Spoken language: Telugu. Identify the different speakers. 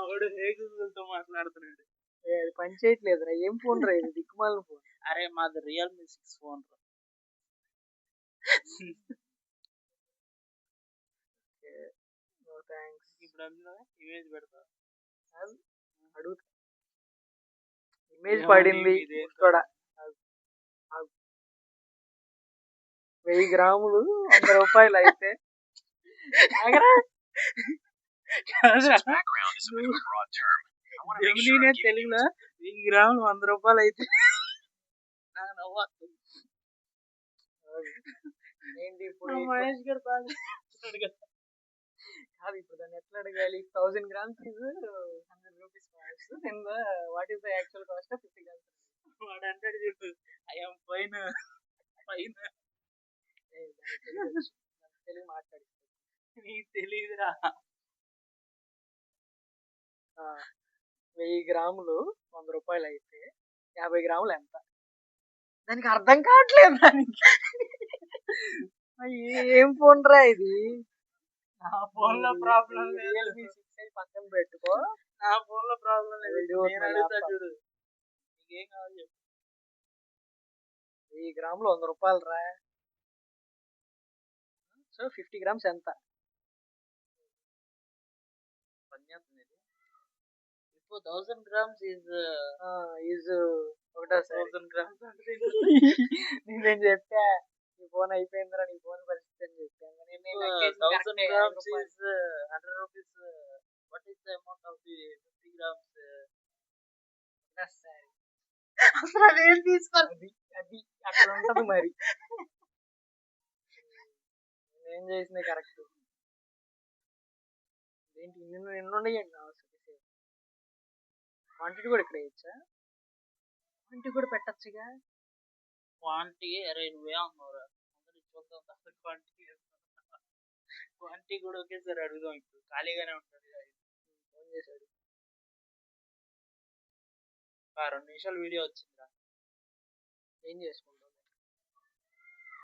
Speaker 1: వాడు హేగులతో మాట్లాడుతున్నాడు.
Speaker 2: అది పని చేయట్లేదురా. ఏం ఫోన్ రా ఇది? దిక్కుమాలిన ఫోన్.
Speaker 1: అరే మాది రియల్మీ 6 ఫోన్ రా.
Speaker 2: No thanks.
Speaker 1: ఇప్పుడు అందులో ఇమేజ్ పెడతా.
Speaker 2: అడుగుతా. ఇమేజ్
Speaker 1: ఏమండి
Speaker 2: పడింది
Speaker 1: మీదేంటో.
Speaker 2: ఇక్కడ 1000 గ్రాములు 100 రూపాయలు అయితే ఆగరా.
Speaker 1: కాదురా, జెమినీనే తెలుగులో 1000 గ్రాములు 100 రూపాయలు అయితే నాకు నవ్వు వస్తుంది.
Speaker 2: ఏంటి ఇప్పుడు?
Speaker 1: మహేష్ గారు బాగా చెప్తున్నాడు కదా.
Speaker 2: కాదు, ఇప్పుడు దాన్ని ఎట్లా అడగాలి? 1000 grams is 100 rupees cost. Then what is the actual cost of 50 grams?
Speaker 1: వాడు అంటాడు చూడు, ఐఎమ్ పైన పైన.
Speaker 2: తెలుగు మాట్లాడి
Speaker 1: నీకు తెలియదురా.
Speaker 2: 1000 గ్రాములు 100 రూపాయలు అయితే 50 గ్రాములు ఎంత? దానికి అర్థం కావట్లేదు. దానికి ఏం ఫోన్ రా ఇది?
Speaker 1: నా ఫోన్ లో ప్రాబ్లం లేదు.
Speaker 2: రియల్మీ 6 పక్కన పెట్టుకో.
Speaker 1: నా ఫోన్ లో ప్రాబ్లం లేదు.
Speaker 2: Video
Speaker 1: నేను అడుగుతా చూడు, నీకేం కావాలి చెప్పు.
Speaker 2: 1000 గ్రాములు 100 రూపాయలు రా. సో 50 grams ఎంత?
Speaker 1: ఇప్పుడు 1000 grams
Speaker 2: ఈజ్ ఒకటా
Speaker 1: 1000 grams అంటే
Speaker 2: నేను చెప్పా నీ ఫోన్ అయిపోయిందిరా, నీ ఫోన్ పరిస్థితి అని చెప్పాను.
Speaker 1: 1000 grams is 100 rupees. What is the amount of the 50 grams?
Speaker 2: అసలు అదేం తీసుకోవాలి? అది అక్కడ ఉంటది మరి. ఏం చేసింది కరెక్ట్. ఏంటి నిన్నుండయండి క్వాంటిటీ కూడా ఇక్కడ వేయచ్చా? క్వాంటిటీ కూడా పెట్టచ్చుగా.
Speaker 1: క్వాంటిటీ అరే నువ్వే అన్నావురా. అందరూ చూద్దాం క్వాంటిటీ కూడా ఒకేసారి అడుగుదాం. ఇప్పుడు ఖాళీగానే ఉంటుంది.
Speaker 2: ఫోన్ చేశాడు.
Speaker 1: 2 నిమిషాలు వీడియో వచ్చిందిరా.
Speaker 2: ఏం చేసుకుంటాం?